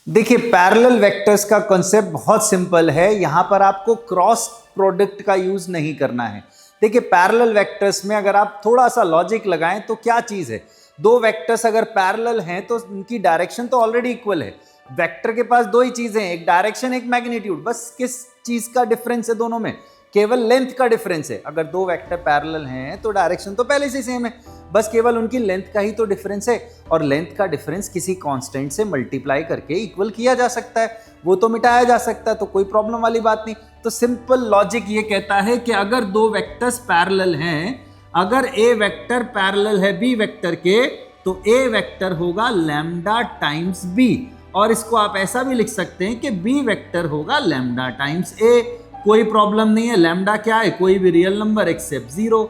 देखिए parallel vectors का concept बहुत सिंपल है, यहां पर आपको क्रॉस प्रोडक्ट का यूज नहीं करना है। देखिए पैरेलल वेक्टर्स में अगर आप थोड़ा सा लॉजिक लगाएं तो क्या चीज है, दो वेक्टर्स अगर पैरेलल हैं तो उनकी डायरेक्शन तो ऑलरेडी इक्वल है। वेक्टर के पास दो ही चीजें हैं, एक डायरेक्शन एक मैग्नीट्यूड, बस किस चीज का डिफरेंस है दोनों में, केवल लेंथ का डिफरेंस है। अगर दो वेक्टर पैरेलल हैं तो डायरेक्शन तो पहले से सेम है, बस केवल उनकी लेंथ का ही तो डिफरेंस है, और लेंथ का डिफरेंस किसी कांस्टेंट से मल्टीप्लाई करके इक्वल किया जा सकता है, वो तो मिटाया जा सकता है, तो कोई प्रॉब्लम वाली बात नहीं। तो सिंपल लॉजिक ये कहता है कि अगर दो वेक्टर्स पैरेलल हैं, अगर ए वेक्टर पैरेलल है बी वेक्टर के, तो ए वेक्टर होगा लैम्डा टाइम्स बी, और इसको आप ऐसा भी लिख सकते हैं कि बी वेक्टर होगा लैम्डा टाइम्स ए। कोई प्रॉब्लम नहीं है, लैम्डा क्या है, कोई भी रियल नंबर एक्सेप्ट जीरो।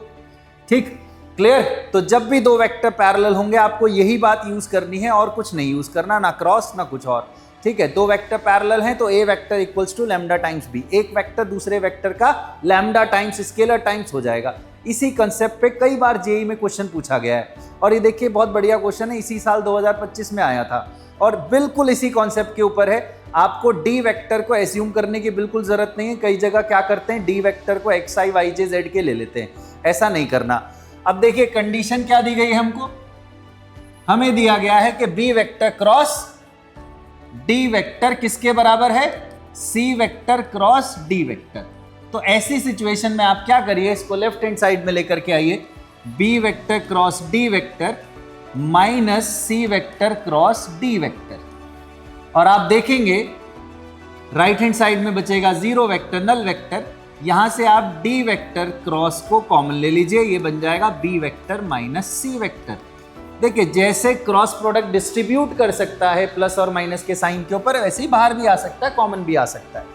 ठीक, क्लियर। तो जब भी दो वेक्टर पैरेलल होंगे आपको यही बात यूज करनी है और कुछ नहीं यूज करना, ना क्रॉस ना कुछ और। ठीक है, दो वेक्टर पैरेलल हैं तो A vector equals to lambda times B, एक वेक्टर दूसरे वेक्टर का लैम्डा टाइम्स स्केलर टाइम्स हो जाएगा। इसी कंसेप्ट पे कई बार जेईई में क्वेश्चन पूछा गया है, और ये देखिए बहुत बढ़िया क्वेश्चन है, इसी साल 2025 में आया था और बिल्कुल इसी कॉन्सेप्ट के ऊपर है। आपको डी वेक्टर को एज्यूम करने की बिल्कुल जरूरत नहीं है। कई जगह क्या करते हैं, डी वेक्टर को एक्स आई वाई जे जेड के ले लेते हैं, ऐसा नहीं करना। अब देखिए कंडीशन क्या दी गई है हमको, हमें दिया गया है कि B vector cross D vector किसके बराबर है, C vector cross D vector. तो ऐसी सिचुएशन में आप क्या करिए, इसको लेफ्ट हैंड साइड में लेकर के आइए, B vector cross D vector minus C vector cross D vector, और आप देखेंगे राइट हैंड साइड में बचेगा जीरो वेक्टर नल वेक्टर, यहां से आप डी वेक्टर क्रॉस को कॉमन ले लीजिए, ये बन जाएगा B vector minus C vector. देखिए जैसे क्रॉस प्रोडक्ट डिस्ट्रीब्यूट कर सकता है प्लस और माइनस के साइन के ऊपर, वैसे ही बाहर भी आ सकता है, कॉमन भी आ सकता है।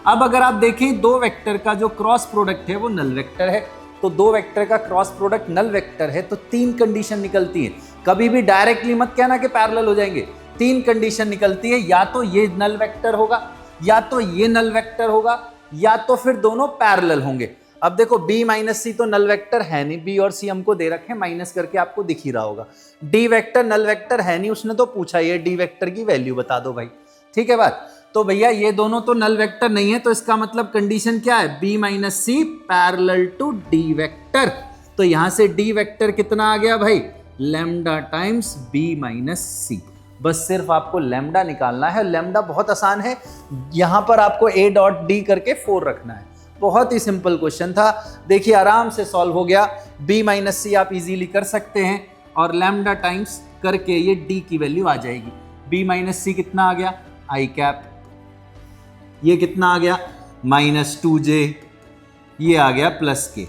अब अगर आप देखें दो वेक्टर का जो क्रॉस प्रोडक्ट है वो नल वेक्टर है, तो दो वेक्टर का क्रॉस प्रोडक्ट नल वेक्टर है, तो तीन कंडीशन निकलती है। कभी भी डायरेक्टली मत कहना कि पैरेलल हो जाएंगे, तीन कंडीशन निकलती है, या तो ये नल वेक्टर होगा, या तो ये नल वेक्टर होगा, या तो फिर दोनों पैरेलल होंगे। अब देखो b माइनस सी तो नल वेक्टर है नहीं, b और c हमको दे रखे हैं, माइनस करके आपको दिख ही रहा होगा। d वेक्टर नल वेक्टर है नहीं, उसने तो पूछा ये d वेक्टर की वैल्यू बता दो भाई, ठीक है बात। तो भैया ये दोनों तो नल वेक्टर नहीं है, तो इसका मतलब कंडीशन क्या है, b minus C parallel to d vector. तो यहां से d वेक्टर कितना आ गया भाई, lambda times b minus C. बस सिर्फ आपको लैम्डा निकालना है, लैम्डा बहुत आसान है, यहां पर आपको a डॉट डी करके 4 रखना है। बहुत ही सिंपल क्वेश्चन था, देखिए आराम से सॉल्व हो गया। b माइनस सी आप इजीली कर सकते हैं, और लैम्डा टाइम्स करके ये d की वैल्यू आ जाएगी। b माइनस सी कितना आ गया, आई कैप, ये कितना आ गया -2j, ये आ गया प्लस के।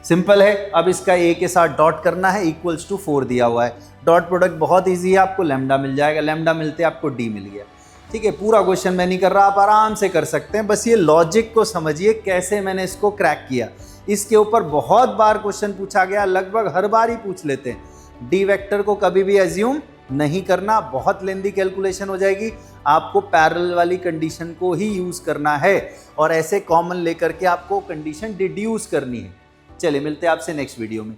सिंपल है। अब इसका a के साथ डॉट करना है, इक्वल्स टू 4 दिया हुआ है, डॉट प्रोडक्ट बहुत इजी है, आपको लैम्डा मिल जाएगा, लैम्डा मिलते आपको d मिल गया। ठीक है, पूरा क्वेश्चन मैं नहीं कर रहा, आप आराम से कर सकते हैं, बस ये लॉजिक को समझिए कैसे मैंने इसको क्रैक किया। इसके ऊपर बहुत बार क्वेश्चन पूछा गया, लगभग हर बार ही पूछ लेते हैं। डी वेक्टर को कभी भी एज्यूम नहीं करना, बहुत लेंदी कैलकुलेशन हो जाएगी, आपको पैरेलल वाली कंडीशन को ही यूज करना है, और ऐसे कॉमन लेकर के आपको कंडीशन डिड्यूस करनी है। चलिए मिलते हैं आपसे नेक्स्ट वीडियो में।